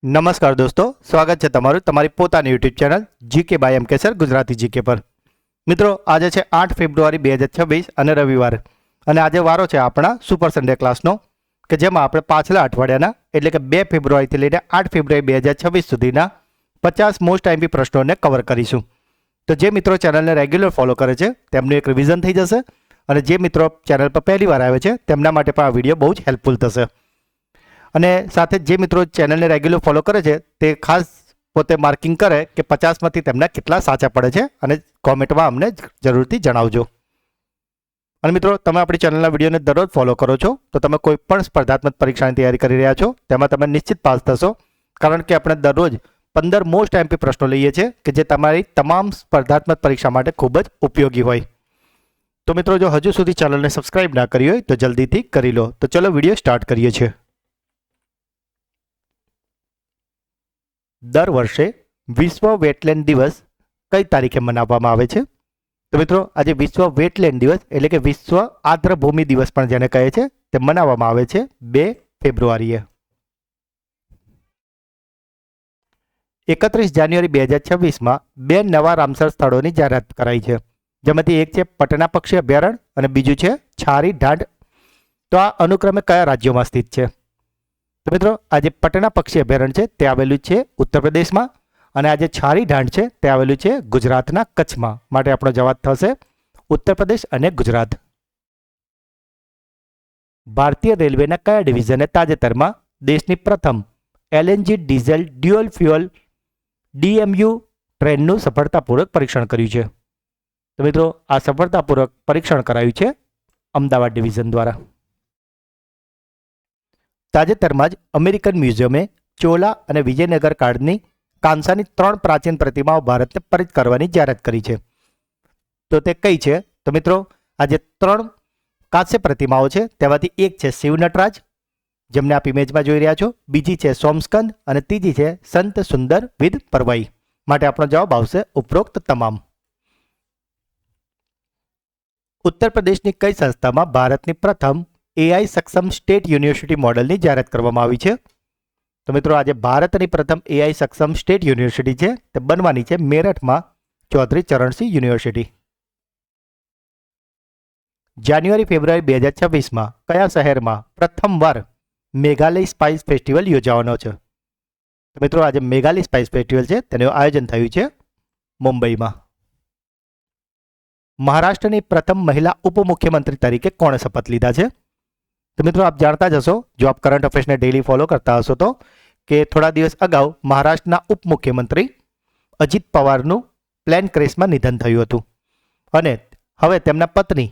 નમસ્કાર દોસ્તો, સ્વાગત છે તમારું તમારી પોતાની YouTube channel GK by M Kesar Gujarati GK પર. મિત્રો, આજે છે 8 ફેબ્રુઆરી 2026 અને રવિવાર, અને આજે વારો છે આપણા સુપર સન્ડે ક્લાસનો, કે જેમાં આપણે પાછલા અઠવાડિયાના એટલે કે 2 ફેબ્રુઆરીથી લઈને 8 ફેબ્રુઆરી 2026 સુધીના 50 મોસ્ટ આઈએમપી પ્રશ્નોને કવર કરીશું. તો જે મિત્રો ચેનલને રેગ્યુલર ફોલો કરે છે તેમનું એક રિવિઝન થઈ જશે, અને જે મિત્રો ચેનલ પર પહેલી વાર આવે છે તેમના માટે પણ આ વિડીયો બહુ જ હેલ્પફુલ થશે. અને સાથે જે મિત્રો ચેનલને રેગ્યુલર ફોલો કરે છે તે ખાસ પોતે માર્કિંગ કરે કે 50માંથી તેમના કેટલા સાચા પડે છે, અને કોમેન્ટમાં અમને જરૂરથી જણાવજો. અને મિત્રો, તમે આપણી ચેનલના વિડીયોને દરરોજ ફોલો કરો છો તો તમે કોઈ પણ સ્પર્ધાત્મક પરીક્ષાની તૈયારી કરી રહ્યા છો તેમાં તમે નિશ્ચિત પાસ થશો, કારણ કે આપણે દરરોજ 15 મોસ્ટ આઈએમપી પ્રશ્નો લઈએ છીએ કે જે તમારી તમામ સ્પર્ધાત્મક પરીક્ષા માટે ખૂબ જ ઉપયોગી હોય. તો મિત્રો, જો હજુ સુધી ચેનલને સબસ્ક્રાઇબ ના કરી હોય તો જલ્દીથી કરી લો. તો ચલો વિડીયો સ્ટાર્ટ કરીએ છીએ. દર વર્ષે વિશ્વ વેટલેન્ડ દિવસ કઈ તારીખે મનાવવામાં આવે છે? તો મિત્રો, આજે વિશ્વ વેટલેન્ડ દિવસ એટલે કે વિશ્વ આર્દ્રભૂમિ દિવસ પણ જેને કહે છે તે મનાવવામાં આવે છે 2 ફેબ્રુઆરીએ. 31 જાન્યુઆરી 2026માં 2 નવા રામસર સ્થળોની જાહેરાત કરાઈ છે, જેમાંથી એક છે પટના પક્ષી અભયારણ્ય અને બીજું છે છારી ઢાંડ. તો આ અનુક્રમે કયા રાજ્યોમાં સ્થિત છે? તો મિત્રો, આજે પટના પક્ષી અભયારણ્ય છે તે આવેલું છે ઉત્તર પ્રદેશમાં, અને આજે છારી ઢાંડ છે તે આવેલું છે ગુજરાતના કચ્છમાં. માટે આપણો જવાબ થશે ઉત્તર પ્રદેશ અને ગુજરાત. ભારતીય રેલવેના કયા ડિવિઝને તાજેતરમાં દેશની પ્રથમ એલએનજી ડીઝલ ડ્યુઅલ ફ્યુઅલ ડીએમયુ ટ્રેનનું સફળતાપૂર્વક પરીક્ષણ કર્યું છે? તો મિત્રો, આ સફળતાપૂર્વક પરીક્ષણ કરાયું છે અમદાવાદ ડિવિઝન દ્વારા. તાજેતરમાં જ અમેરિકન મ્યુઝિયમે ચોલા અને વિજયનગર કાળની કાંસાની 3 પ્રાચીન પ્રતિમાઓ ભારતને પરત કરવાની જાહેરાત કરી છે. તો તે કઈ છે? તો મિત્રો, આ જે 3 કાંસ્ય પ્રતિમાઓ છે તેમાંથી એક છે શિવ નટરાજ, જેમને આપ ઇમેજમાં જોઈ રહ્યા છો, બીજી છે સોમસ્કંદ અને ત્રીજી છે સંત સુંદર વિદ પરવાઈ. માટે આપણો જવાબ આવશે ઉપરોક્ત તમામ. ઉત્તર પ્રદેશની કઈ સંસ્થામાં ભારતની પ્રથમ એઆઈ સક્ષમ સ્ટેટ યુનિવર્સિટી મોડલની જાહેરાત કરવામાં આવી છે? તો મિત્રો, આજે ભારતની પ્રથમ એઆઈ સક્ષમ સ્ટેટ યુનિવર્સિટી છે તે બનવાની છે મેરઠમાં ચૌધરી ચરણસિંહ યુનિવર્સિટી. જાન્યુઆરી ફેબ્રુઆરી 2026માં કયા શહેરમાં પ્રથમવાર મેઘાલય સ્પાઇસ ફેસ્ટિવલ યોજાવાનો છે? તો મિત્રો, આજે મેઘાલય સ્પાઇસ ફેસ્ટિવલ છે તેનું આયોજન થયું છે મુંબઈમાં. મહારાષ્ટ્રની પ્રથમ મહિલા ઉપમુખ્યમંત્રી તરીકે કોણે શપથ લીધા છે? તો મિત્રો, આપ જાણતા જ હશો, જો આપ કરંટ અફેર્સને ડેલી ફોલો કરતા હશો તો, કે થોડા દિવસ અગાઉ મહારાષ્ટ્રના ઉપમુખ્યમંત્રી અજીત પવારનું પ્લેન ક્રેશમાં નિધન થયું હતું, અને હવે તેમના પત્ની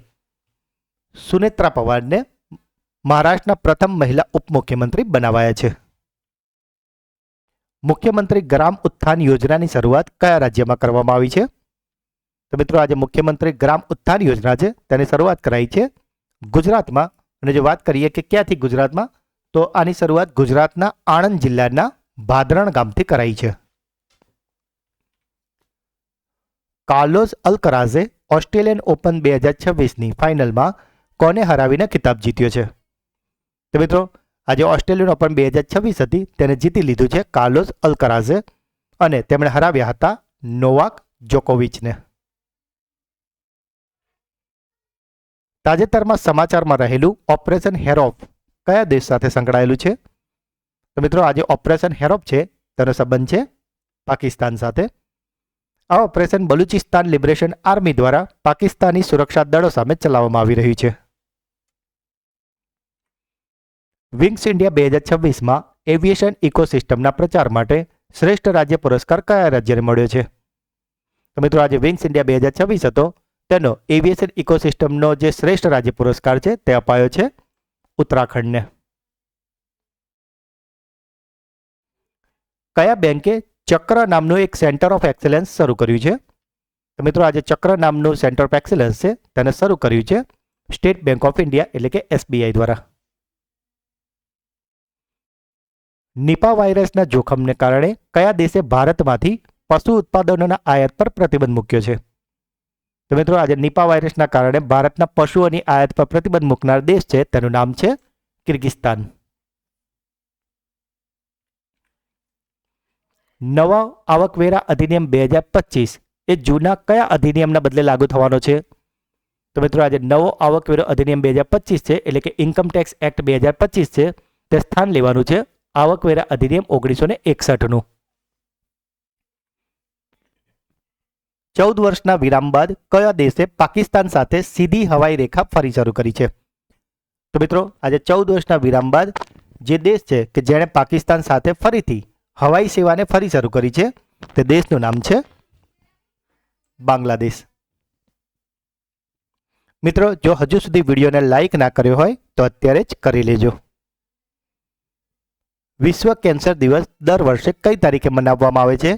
સુનેત્રા પવારને મહારાષ્ટ્રના પ્રથમ મહિલા ઉપમુખ્યમંત્રી બનાવાયા છે. મુખ્યમંત્રી ગ્રામ ઉત્થાન યોજનાની શરૂઆત કયા રાજ્યમાં કરવામાં આવી છે? તો મિત્રો, આજે મુખ્યમંત્રી ગ્રામ ઉત્થાન યોજના છે તેની શરૂઆત કરાઈ છે ગુજરાતમાં. અને જો વાત કરીએ કે ક્યાંથી ગુજરાતમાં, તો આની શરૂઆત ગુજરાતના આણંદ જિલ્લાના ભાદરણ ગામથી કરાઈ છે. કાર્લોસ અલ્કરાઝે ઓસ્ટ્રેલિયન ઓપન 2026ની ફાઇનલમાં કોને હરાવીને ખિતાબ જીત્યો છે? તો મિત્રો, આજે ઓસ્ટ્રેલિયન ઓપન 2026 હતી તેને જીતી લીધું છે કાર્લોસ અલ્કરાઝે, અને તેમણે હરાવ્યા હતા નોવાક જોકોવિચને. તાજેતરમાં સમાચારમાં રહેલું ઓપરેશન હેરોપ કયા દેશ સાથે સંકળાયેલું છે? તો મિત્રો, આજે ઓપરેશન હેરોપ છે તેનો સંબંધ છે પાકિસ્તાન સાથે. આ ઓપરેશન બલુચિસ્તાન લિબરેશન આર્મી દ્વારા પાકિસ્તાની સુરક્ષા દળો સામે ચલાવવામાં આવી રહ્યું છે. વિંગ્સ ઇન્ડિયા 2026માં એવિએશન ઇકોસિસ્ટમના પ્રચાર માટે શ્રેષ્ઠ રાજ્ય પુરસ્કાર કયા રાજ્યને મળ્યો છે? તો મિત્રો, આજે વિંગ્સ ઇન્ડિયા 2026 હતો તેનો એવિએશન ઇકોસિસ્ટમનો જે શ્રેષ્ઠ રાજ્ય પુરસ્કાર છે તે અપાયો છે ઉત્તરાખંડને. કયા બેંકે ચક્ર નામનું એક સેન્ટર ઓફ એક્સેલન્સ શરૂ કર્યું છે? તો મિત્રો, આજે ચક્ર નામનું સેન્ટર ઓફ એક્સેલન્સ છે તેને શરૂ કર્યું છે સ્ટેટ બેંક ઓફ ઇન્ડિયા એટલે કે એસબીઆઈ દ્વારા. નિપા વાયરસના જોખમને કારણે કયા દેશે ભારતમાંથી પશુ ઉત્પાદનોના આયાત પર પ્રતિબંધ મૂક્યો છે? તો મિત્રો, આજે નિપા વાયરસના કારણે ભારતના પશુઓની આયાત પર પ્રતિબંધ મૂકનાર દેશ છે તેનું નામ છે કિર્ગિસ્તાન. નવા આવકવેરા અધિનિયમ 2025 એ જૂના કયા અધિનિયમના બદલે લાગુ થવાનો છે? તો મિત્રો આજે નવો આવકવેરો અધિનિયમ 2025 છે, એટલે કે ઇન્કમ ટેક્સ એક્ટ 2025 છે, તે સ્થાન લેવાનું છે આવકવેરા અધિનિયમ 1961નું. 14 વર્ષના વિરામ બાદ કયા દેશે પાકિસ્તાન સાથે સીધી હવાઈ રેખા ફરી શરૂ કરી છે? તો મિત્રો આજે 14 વર્ષના વિરામ બાદ જે દેશ છે કે જેણે પાકિસ્તાન સાથે ફરીથી હવાઈ સેવાને ફરી શરૂ કરી છે, તે દેશનું નામ છે બાંગ્લાદેશ. મિત્રો જો હજુ સુધી વિડીયોને લાઈક ના કર્યો હોય તો અત્યારે જ કરી લેજો. વિશ્વ કેન્સર દિવસ દર વર્ષે કઈ તારીખે મનાવવામાં આવે છે?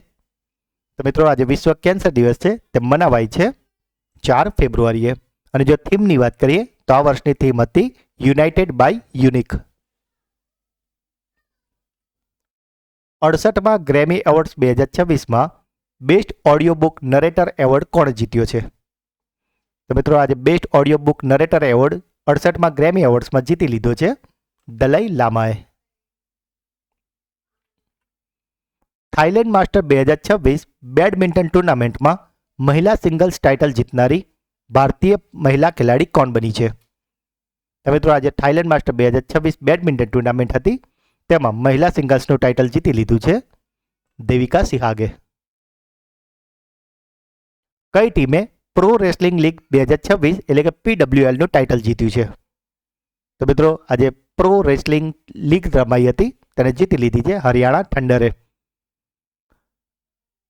તો મિત્રો આજે વિશ્વ કેન્સર દિવસ છે તે મનાવાય છે 4 ફેબ્રુઆરીએ. અને જો થીમની વાત કરીએ તો આ વર્ષની થીમ હતી યુનાઇટેડ બાય યુનિક. 68માં ગ્રેમી એવોર્ડ્સ 2026માં best audio book narrator award કોણે જીત્યો છે? તો મિત્રો આજે best audio book narrator award 68માં ગ્રેમી એવોર્ડ્સમાં જીતી લીધો છે દલાઈ લામાએ. થાઈલેન્ડ માસ્ટર 2026 બેડમિન્ટન ટુર્નામેન્ટમાં મહિલા સિંગલ્સ ટાઇટલ જીતનારી ભારતીય મહિલા ખેલાડી કોણ બની છે? તો મિત્રો આજે થાઈલેન્ડ માસ્ટર 2026 બેડમિન્ટન ટુર્નામેન્ટ હતી, તેમાં મહિલા સિંગલ્સનું ટાઇટલ જીતી લીધું છે દેવિકા સિહાગે. કઈ ટીમે પ્રો રેસલિંગ લીગ 2026 એટલે કે PWL નું ટાઇટલ જીત્યું છે? તો મિત્રો આજે પ્રો રેસલિંગ લીગ રમાઈ હતી, તેને જીતી લીધી છે હરિયાણા થંડરે.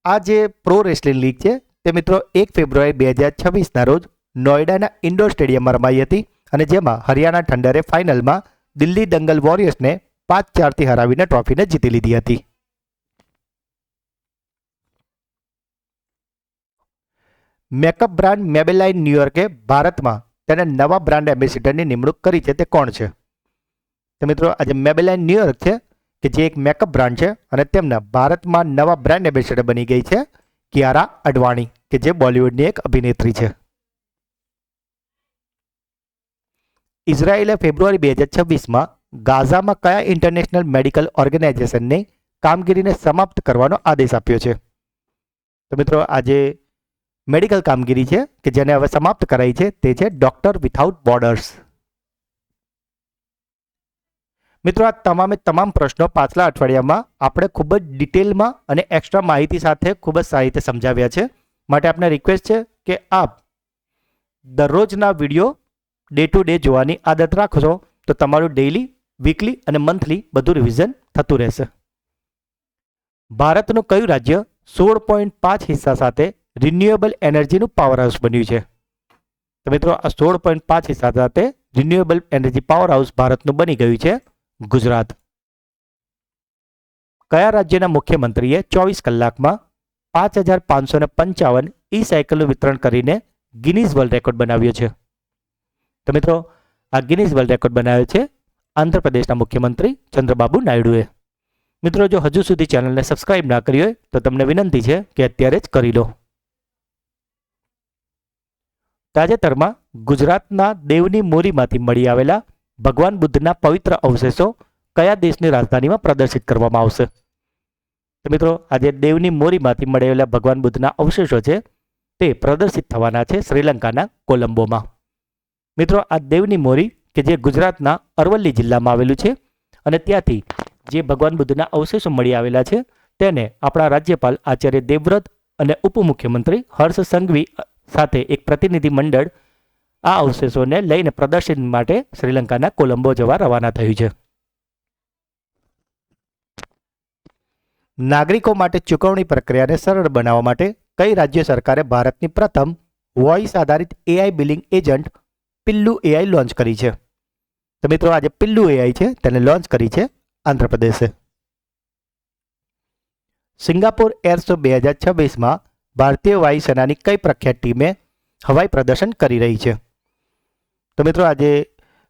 આ જે પ્રો રેસલિંગ લીગ છે તે મિત્રો 1 ફેબ્રુઆરી 2026ના રોજ નોઈડાના ઇન્ડોર સ્ટેડિયમમાં રમાઈ હતી, અને જેમાં હરિયાણા થંડરે ફાઇનલમાં દિલ્હી દંગલ વોરિયર્સને 5-4થી હરાવીને ટ્રોફીને જીતી લીધી હતી. મેકઅપ બ્રાન્ડ મેબેલાઇન ન્યુયોર્કે ભારતમાં તેના નવા બ્રાન્ડ એમ્બેસેડરની નિમણૂક કરી છે, તે કોણ છે? તો મિત્રો આજે મેબેલાઇન ન્યુયોર્ક છે કે જે એક મેકઅપ બ્રાન્ડ છે, અને તેમના ભારતમાં નવા બ્રાન્ડ એમ્બેસેડર બની ગઈ છે કિયારા અડવાણી, કે જે બોલિવૂડની એક અભિનેત્રી છે. ઇઝરાયેલે ફેબ્રુઆરી 2026માં ગાઝામાં કયા ઇન્ટરનેશનલ મેડિકલ ઓર્ગેનાઇઝેશનને કામગીરીને સમાપ્ત કરવાનો આદેશ આપ્યો છે? તો મિત્રો આજે મેડિકલ કામગીરી છે કે જેને હવે સમાપ્ત કરાઈ છે તે છે ડોક્ટર વિથઆઉટ બોર્ડર્સ. મિત્રો આ તમામ પ્રશ્નો પાછલા અઠવાડિયામાં આપણે ખૂબ જ ડિટેલમાં અને એક્સ્ટ્રા માહિતી સાથે ખૂબ જ સારી રીતે સમજાવ્યા છે. માટે આપને રિક્વેસ્ટ છે કે આપ દરરોજના વિડીયો ડે ટુ ડે જોવાની આદત રાખશો તો તમારું ડેઇલી, વીકલી અને મંથલી બધું રિવિઝન થતું રહેશે. ભારતનું કયું રાજ્ય 16.5 હિસ્સા સાથે રિન્યુએબલ એનર્જીનું પાવર હાઉસ બન્યું છે? તો મિત્રો આ 16.5 હિસ્સા સાથે રિન્યુએબલ એનર્જી પાવર હાઉસ ભારતનું બની ગયું છે ગુજરાત. કયા રાજ્યના મુખ્યમંત્રીએ 24 કલાકમાં 5555 ઈ સાયકલનું વિતરણ કરીને ગિનીઝ વર્લ્ડ રેકોર્ડ બનાવ્યો છે? તો મિત્રો આ ગિનીઝ વર્લ્ડ રેકોર્ડ બનાવ્યો છે આંધ્રપ્રદેશના મુખ્યમંત્રી ચંદ્રબાબુ નાયડુએ. મિત્રો જો હજુ સુધી ચેનલને સબસ્ક્રાઇબ ના કરી હોય તો તમને વિનંતી છે કે અત્યારે જ કરી લો. તાજેતરમાં ગુજરાતના દેવની મોરીમાંથી મળી આવેલા ભગવાન બુદ્ધના પવિત્ર અવશેષો કયા દેશની રાજધાનીમાં પ્રદર્શિત કરવામાં આવશે? તો મિત્રો આજે દેવની મોરીમાંથી મળેલા ભગવાન બુદ્ધના અવશેષો છે તે પ્રદર્શિત થવાના છે શ્રીલંકાના કોલંબોમાં. મિત્રો આ દેવની મોરી કે જે ગુજરાતના અરવલ્લી જિલ્લામાં આવેલું છે, અને ત્યાંથી જે ભગવાન બુદ્ધના અવશેષો મળી આવેલા છે તેને આપણા રાજ્યપાલ આચાર્ય દેવવ્રત અને ઉપમુખ્યમંત્રી હર્ષ સંઘવી સાથે એક પ્રતિનિધિ મંડળ આ અવશેષોને લઈને પ્રદર્શન માટે શ્રીલંકાના કોલંબો જવા રવાના થયું છે. નાગરિકો માટે ચૂકવણી પ્રક્રિયાને સરળ બનાવવા માટે કઈ રાજ્ય સરકારે ભારતની પ્રથમ વોઇસ આધારિત AI billing agent Pillu AI launch કરી છે? તો મિત્રો આજે પિલ્લુ AI છે તેને લોન્ચ કરી છે આંધ્રપ્રદેશે. સિંગાપોર એર શો 2026માં ભારતીય વાયુસેનાની કઈ પ્રખ્યાત ટીમે હવાઈ પ્રદર્શન કરી રહી છે? તો મિત્રો આજે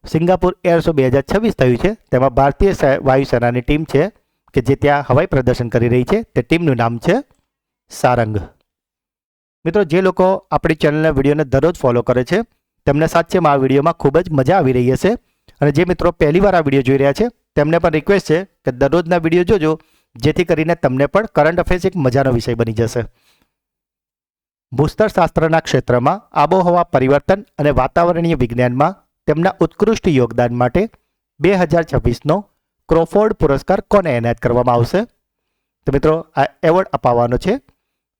સિંગાપોર એર શો 2026 થયું છે, તેમાં ભારતીય વાયુસેનાની ટીમ છે કે જે ત્યાં હવાઈ પ્રદર્શન કરી રહી છે, તે ટીમનું નામ છે સારંગ. મિત્રો જે લોકો આપણી ચેનલના વિડીયોને દરરોજ ફોલો કરે છે તેમને સાચેમાં આ વિડીયોમાં ખૂબ જ મજા આવી રહી હશે, અને જે મિત્રો પહેલીવાર આ વિડીયો જોઈ રહ્યા છે તેમને પણ રિક્વેસ્ટ છે કે દરરોજના વિડીયો જોજો, જેથી કરીને તમને પણ કરંટ અફેર્સ એક મજાનો વિષય બની જશે. ભૂસ્તરશાસ્ત્રના ક્ષેત્રમાં આબોહવા પરિવર્તન અને વાતાવરણીય વિજ્ઞાનમાં તેમના ઉત્કૃષ્ટ યોગદાન માટે 2026નો ક્રોફોર્ડ પુરસ્કાર કોને એનાયત કરવામાં આવશે? તો મિત્રો આ એવોર્ડ અપાવવાનો છે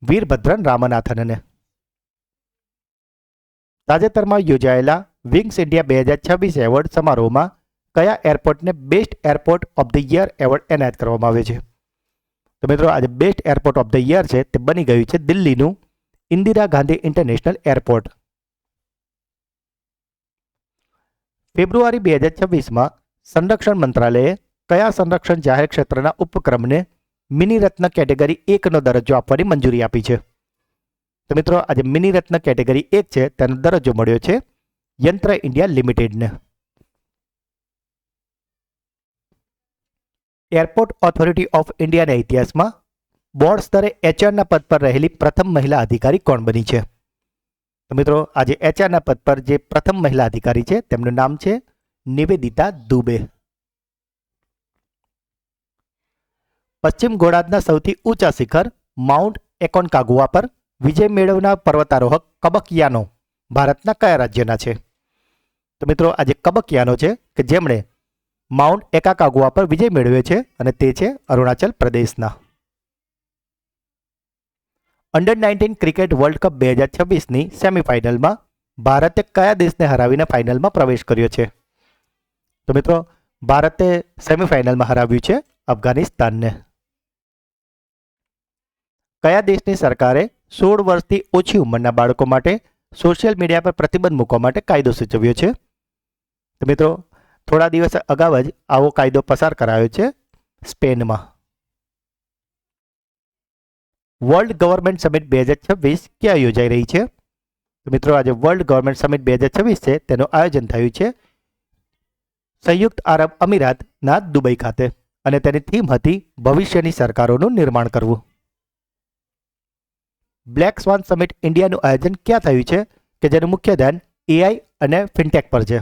વીરભદ્રન રામનાથનને. તાજેતરમાં યોજાયેલા વિંગ્સ ઇન્ડિયા 2026 એવોર્ડ સમારોહમાં કયા એરપોર્ટને best airport of the year award એનાયત કરવામાં આવ્યો છે? તો મિત્રો આજે best airport of the year છે તે બની ગયું છે દિલ્હીનું ઇન્દિરા ગાંધી ઇન્ટરનેશનલ એરપોર્ટ. ફેબ્રુઆરી 2026માં સંરક્ષણ મંત્રાલયે કયા સંરક્ષણ જાહેર ક્ષેત્રના ઉપક્રમને મિની રત્ન કેટેગરી 1નો દરજ્જો આપવાની મંજૂરી આપી છે? તો મિત્રો આજે મિની રત્ન કેટેગરી 1 છે તેનો દરજ્જો મળ્યો છે યંત્ર ઇન્ડિયા લિમિટેડને. એરપોર્ટ ઓથોરિટી ઓફ ઇન્ડિયાના ઇતિહાસમાં બોર્ડ સ્તરે એચઆરના પદ પર રહેલી પ્રથમ મહિલા અધિકારી કોણ બની છે? તો મિત્રો આજે એચઆરના પદ પર જે પ્રથમ મહિલા અધિકારી છે તેમનું નામ છે નિવેદિતા દુબે. પશ્ચિમ ગોળાર્ધના સૌથી ઊંચા શિખર માઉન્ટ એકોનકાગુઆ પર વિજય મેળવનાર પર્વતારોહક કબકયાનો ભારતના કયા રાજ્યના છે? તો મિત્રો આજે કબકયાનો છે કે જેમણે માઉન્ટ એકાકાગુઆ પર વિજય મેળવ્યો છે અને તે છે અરુણાચલ પ્રદેશના. અંડર 19 ક્રિકેટ વર્લ્ડ કપ 2026ની સેમીફાઇનલમાં ભારતે કયા દેશને હરાવીને ફાઇનલમાં પ્રવેશ કર્યો છે? તો મિત્રો ભારતે સેમીફાઇનલમાં હરાવ્યું છે અફઘાનિસ્તાનને. કયા દેશની સરકારે 16 વર્ષથી ઓછી ઉંમરના બાળકો માટે સોશિયલ મીડિયા પર પ્રતિબંધ મૂકવા માટે કાયદો સૂચવ્યો છે? તો મિત્રો થોડા દિવસ અગાઉ જ આવો કાયદો પસાર કરાયો છે સ્પેનમાં. વર્લ્ડ ગવર્નમેન્ટ સમિટ 2026 ક્યાં યોજાઈ રહી છે? તો મિત્રો આજે વર્લ્ડ ગવર્નમેન્ટ સમિટ 2026 છે તેનું આયોજન થયું છે સંયુક્ત આરબ અમીરાતના દુબઈ ખાતે અને તેની થીમ હતી ભવિષ્યની સરકારોનું નિર્માણ કરવું. બ્લેક સ્વાન સમિટ ઇન્ડિયાનું આયોજન ક્યાં થયું છે કે જેનું મુખ્ય ધ્યાન એઆઈ અને ફિનટેક પર છે?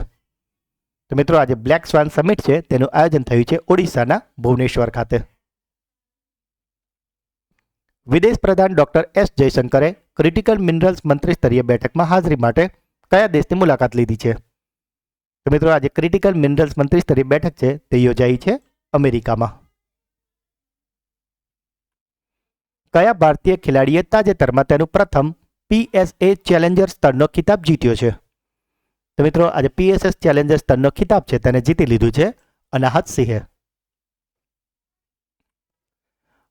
તો મિત્રો આજે બ્લેક સ્વાન સમિટ છે તેનું આયોજન થયું છે ઓડિશાના ભુવનેશ્વર ખાતે. વિદેશ પ્રધાન ડોક્ટર એસ જયશંકરે ક્રિટિકલ મિનરલ્સ મંત્રી સ્તરીય બેઠકમાં હાજરી માટે કયા દેશની મુલાકાત લીધી છે? તો મિત્રો આજે ક્રિટિકલ મિનરલ્સ મંત્રી સ્તરીય બેઠક છે તે યોજાઈ છે અમેરિકામાં. કયા ભારતીય ખેલાડીએ તાજેતરમાં તેનું પ્રથમ PSA ચેલેન્જર સ્તરનો ખિતાબ જીત્યો છે? તો મિત્રો આજે PSS ચેલેન્જર સ્તરનો ખિતાબ છે તેને જીતી લીધું છે અનાહત સિંહે.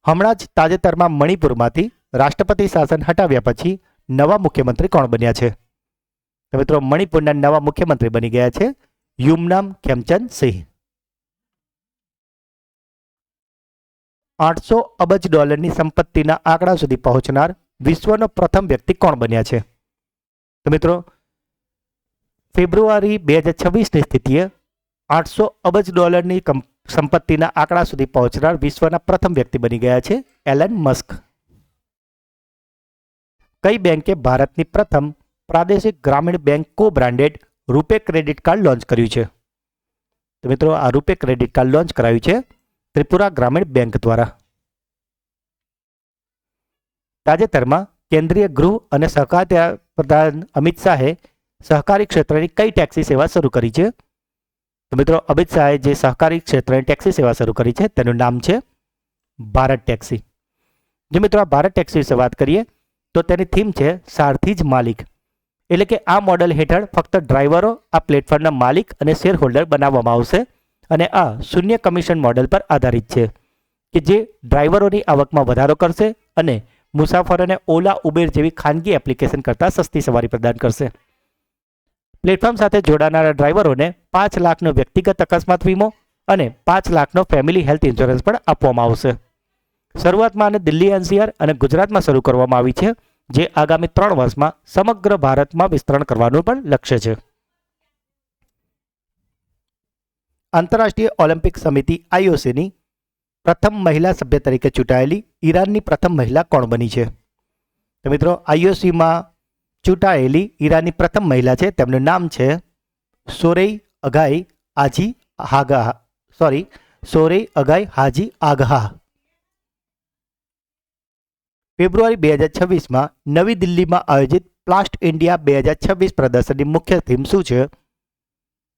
હમણાં જ તાજેતરમાં મણિપુરમાંથી રાષ્ટ્રપતિ શાસન હટાવ્યા પછી નવા મુખ્યમંત્રી કોણ બન્યા છે? તો મિત્રો મણિપુરના નવા મુખ્યમંત્રી બની ગયા છે યુમનામ ખેમચંદ સિંહ. $800 અબજ સંપત્તિના આંકડા સુધી પહોંચનાર વિશ્વનો પ્રથમ વ્યક્તિ કોણ બન્યા છે? તો મિત્રો ફેબ્રુઆરી 2026ની સ્થિતિએ $800 અબજ સંપત્તિના આંકડા સુધી પહોંચનાર વિશ્વના પ્રથમ વ્યક્તિ બની ગયા છે એલન મસ્ક. કઈ બેંકે ભારતની પ્રથમ પ્રાદેશિક ગ્રામીણ બેંક કો બ્રાન્ડેડ રૂપે ક્રેડિટ કાર્ડ લોન્ચ કર્યું છે? તો મિત્રો આ રૂપે ક્રેડિટ કાર્ડ લોન્ચ કરાયું છે ત્રિપુરા ગ્રામીણ બેંક દ્વારા. તાજેતરમાં કેન્દ્રીય ગૃહ અને સહકાર પ્રધાન અમિત શાહે સહકારી ક્ષેત્રની કઈ ટેક્સી સેવા શરૂ કરી છે? તો મિત્રો અમિત શાહે જે સહકારી ક્ષેત્રની ટેક્સી સેવા શરૂ કરી છે તેનું નામ છે ભારત ટેક્સી. જો મિત્રો આ ભારત ટેક્સી વિશે વાત કરીએ તો તેની થીમ છે સારથી જ માલિક. એટલે કે આ મોડેલ હેઠળ ફક્ત ડ્રાઈવરો આ પ્લેટફોર્મના માલિક અને શેર હોલ્ડર બનાવવામાં આવશે અને આ શૂન્ય કમિશન મોડેલ પર આધારિત છે કે જે ડ્રાઈવરોની આવકમાં વધારો કરશે અને મુસાફરોને ઓલા ઉબેર જેવી ખાનગી એપ્લિકેશન કરતાં સસ્તી સવારી પ્રદાન કરશે. પ્લેટફોર્મ સાથે જોડાનારા ડ્રાઈવરોને 5 લાખનો વ્યક્તિગત અકસ્માત વીમો અને 5 લાખનો ફેમિલી હેલ્થ ઇન્સ્યોરન્સ પણ આપવામાં આવશે. શરૂઆતમાં આને દિલ્હી NCR અને ગુજરાતમાં શરૂ કરવામાં આવી છે જે આગામી 3 વર્ષમાં સમગ્ર ભારતમાં વિસ્તરણ કરવાનું પણ લક્ષ્ય છે. આંતરરાષ્ટ્રીય ઓલિમ્પિક સમિતિ IOCની પ્રથમ મહિલા સભ્ય તરીકે ચૂંટાયેલી ઈરાનની પ્રથમ મહિલા કોણ બની છે? તો મિત્રો IOCમાં ચૂંટાયેલી ઈરાનની પ્રથમ મહિલા છે તેમનું નામ છે સોરેઈ અગાઈ હાજી આગા. ફેબ્રુઆરી 2026માં નવી દિલ્હીમાં આયોજિત પ્લાસ્ટ ઇન્ડિયા 2026 પ્રદર્શનની મુખ્ય થીમ શું છે?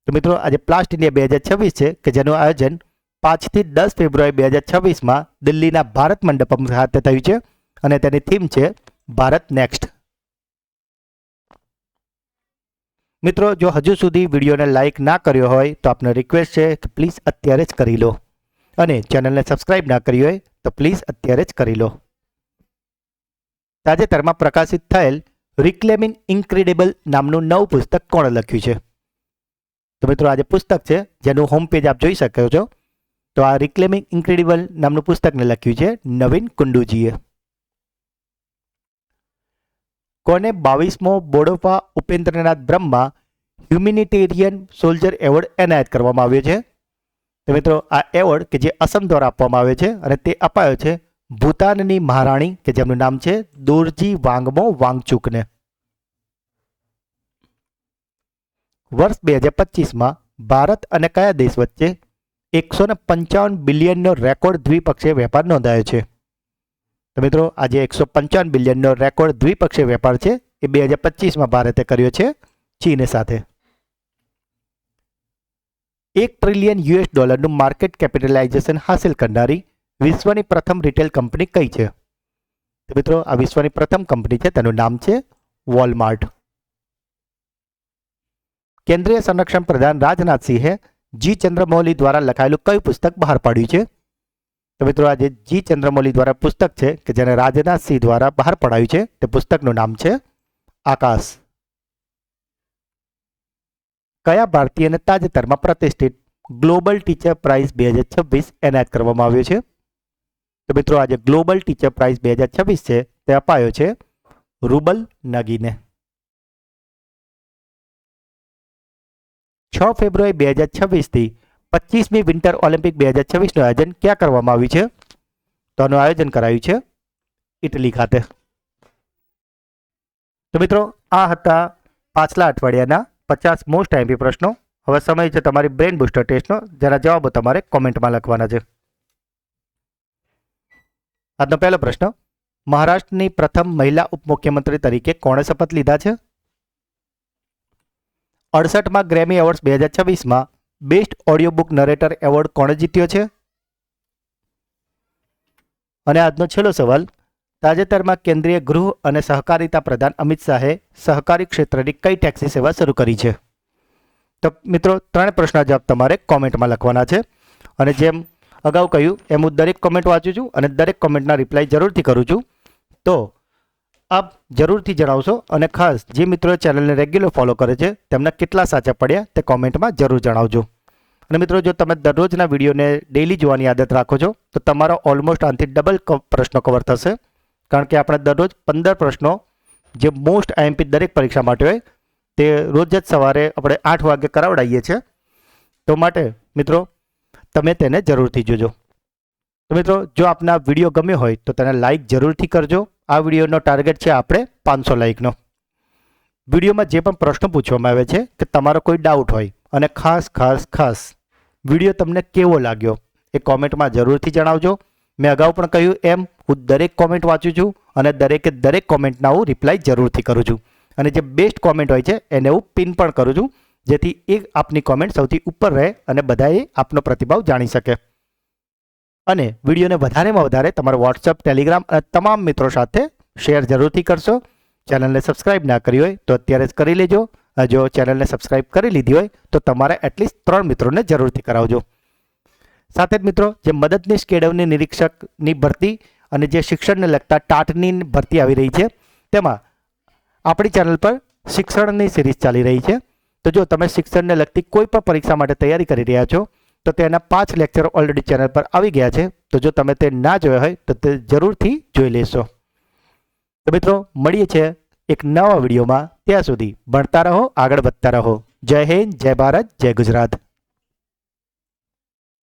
તો મિત્રો આજે પ્લાસ્ટ ઇન્ડિયા 2026 છે કે જેનું આયોજન 5 થી 10 ફેબ્રુઆરી 2026માં દિલ્હીના ભારત મંડપમ ખાતે થયું છે અને તેની થીમ છે ભારત નેક્સ્ટ. મિત્રો જો હજુ સુધી વિડીયોને લાઇક ના કર્યો હોય તો આપને રિક્વેસ્ટ છે કે પ્લીઝ અત્યારે જ કરી લો અને ચેનલને સબસ્ક્રાઇબ ના કરી હોય તો પ્લીઝ અત્યારે જ કરી લો. તાજેતરમાં પ્રકાશિત થયેલ રિક્લેમિંગ ઇન્ક્રેડિબલ નામનું નવું પુસ્તક કોણે લખ્યું છે? તો મિત્રો આજે પુસ્તક છે જેનું હોમ પેજ આપ જોઈ શકો છો. તો આ રિક્લેમિંગ ઇન્ક્રેડિબલ નામનું પુસ્તકને લખ્યું છે નવીન કુંડુજીએ. કોને 22મો બોડોફા ઉપેન્દ્રનાથ બ્રહ્મા હ્યુમેનિટેરિયન સોલ્જર એવોર્ડ એનાયત કરવામાં આવ્યો છે? તો મિત્રો આ એવોર્ડ કે જે અસમ દ્વારા આપવામાં આવ્યો છે અને તે અપાયો છે ભૂતાનની મહારાણી કે જેમનું નામ છે દોરજી વાંગમો વાંગચુકને. વર્ષ 2025માં ભારત અને કયા દેશ વચ્ચે 155 બિલિયનનો રેકોર્ડ દ્વિપક્ષીય વેપાર નોંધાયો છે? તો મિત્રો આજે 155 બિલિયનનો રેકોર્ડ દ્વિપક્ષીય વેપાર છે એ 2025માં ભારતે કર્યો છે ચીન સાથે. $1 ટ્રિલિયન માર્કેટ કેપિટલાઇઝેશન હાંસિલ કરનારી વિશ્વની પ્રથમ રિટેલ કંપની કઈ છે? તો મિત્રો આ વિશ્વની પ્રથમ કંપની છે તેનું નામ છે વોલમાર્ટ. કેન્દ્રીય સંરક્ષણ પ્રધાન રાજનાથસિંહે જી ચંદ્રમૌલી દ્વારા લખાયેલું કયું પુસ્તક બહાર પાડ્યું છે? તો મિત્રો આજે જી ચંદ્રમૌલી દ્વારા પુસ્તક છે કે જેને રાજનાથસિંહ દ્વારા બહાર પડાયું છે તે પુસ્તકનું નામ છે આકાશ. કયા ભારતીયને તાજેતરમાં પ્રતિષ્ઠિત ગ્લોબલ ટીચર પ્રાઇઝ 2026 એનાયત કરવામાં આવ્યો છે? તો મિત્રો આજે ગ્લોબલ ટીચર પ્રાઇઝ 2026 છે તે અપાયો છે રૂબલ નગીને. 6 ફેબ્રુઆરી 2026 થી 25મી વિન્ટર ઓલિમ્પિક 2026નું આયોજન ક્યાં કરવામાં આવ્યું છે? તો આનું આયોજન કરાયું છે ઇટલી ખાતે. તો મિત્રો આ હતા પાછલા અઠવાડિયાના 50 મોસ્ટ આઈએમપી પ્રશ્નો. હવે સમય છે તમારી બ્રેન બૂસ્ટર ટેસ્ટનો, જેના જવાબો તમારે કોમેન્ટમાં લખવાના છે. આજનો પહેલો પ્રશ્ન, મહારાષ્ટ્રની પ્રથમ મહિલા ઉપમુખ્યમંત્રી તરીકે કોણે શપથ લીધા છે? 68માં ગ્રેમી એવોર્ડ્સ 2026માં best audio book narrator award કોણે જીત્યો છે? અને આજનો છેલ્લો સવાલ, તાજેતરમાં કેન્દ્રીય ગૃહ અને સહકારિતા પ્રધાન અમિત શાહે સહકારી ક્ષેત્રની કઈ ટેક્સી સેવા શરૂ કરી છે? તો મિત્રો 3 પ્રશ્નના જવાબ તમારે કોમેન્ટમાં લખવાના છે. અને જેમ અગાઉ કહ્યું એમ હું દરેક કોમેન્ટ વાંચું છું અને દરેક કોમેન્ટના રિપ્લાય જરૂરથી કરું છું. તો આપ જરૂરથી જણાવશો અને ખાસ જે મિત્રો ચેનલને રેગ્યુલર ફોલો કરે છે તેમના કેટલા સાચા પડ્યા તે કોમેન્ટમાં જરૂર જણાવજો. અને મિત્રો જો તમે દરરોજના વિડીયોને ડેઇલી જોવાની આદત રાખો છો તો તમારો ઓલમોસ્ટ આનાથી ડબલ પ્રશ્નો કવર થશે. કારણ કે આપણે દરરોજ 15 પ્રશ્નો જે મોસ્ટ આઈએમપી દરેક પરીક્ષા માટે હોય તે રોજ જ સવારે આપણે 8 વાગે કરાવડાવીએ છીએ. તો માટે મિત્રો તમે તેને જરૂરથી જોજો. તો મિત્રો જો આપને આ વિડીયો ગમ્યો હોય તો તેને લાઇક જરૂરથી કરજો. આ વિડીયોનો ટાર્ગેટ છે આપણે 500 લાઇકનો. વિડીયોમાં જે પણ પ્રશ્નો પૂછવામાં આવે છે કે તમારો કોઈ ડાઉટ હોય અને ખાસ વિડીયો તમને કેવો લાગ્યો એ કોમેન્ટમાં જરૂરથી જણાવજો. મેં અગાઉ પણ કહ્યું એમ હું દરેક કોમેન્ટ વાંચું છું અને દરેક કોમેન્ટના હું રિપ્લાય જરૂરથી કરું છું. અને જે બેસ્ટ કોમેન્ટ હોય છે એને હું પિન પણ કરું છું, જેથી એ આપની કોમેન્ટ સૌથી ઉપર રહે અને બધાએ આપનો પ્રતિભાવ જાણી શકે. અને વિડીયોને વધારેમાં વધારે તમારા વોટ્સઅપ, ટેલિગ્રામ અને તમામ મિત્રો સાથે શેર જરૂરથી કરશો. ચેનલને સબસ્ક્રાઇબ ના કરી હોય તો અત્યારે જ કરી લેજો. જો ચેનલને સબસ્ક્રાઇબ કરી લીધી હોય તો તમારે એટલીસ્ટ 3 મિત્રોને જરૂરથી કરાવજો. સાથે જ મિત્રો જે મદદનીશ કેળવણી નિરીક્ષકની ભરતી અને જે શિક્ષણને લગતા ટાટની ભરતી આવી રહી છે તેમાં આપણી ચેનલ પર શિક્ષણની સિરીઝ ચાલી રહી છે. તો જો તમે શિક્ષણને લગતી કોઈ પણ પરીક્ષા માટે તૈયારી કરી રહ્યા છો તો તેના 5 લેક્ચર ઓલરેડી ચેનલ પર આવી ગયા છે. તો જો તમે તે ના જોયા હોય તો તે જરૂરથી જોઈ લેશો. તો મિત્રો મળીએ છીએ એક નવા વિડીયોમાં. ત્યાં સુધી ભણતા રહો, આગળ વધતા રહો. જય હિન્દ, જય ભારત, જય ગુજરાત.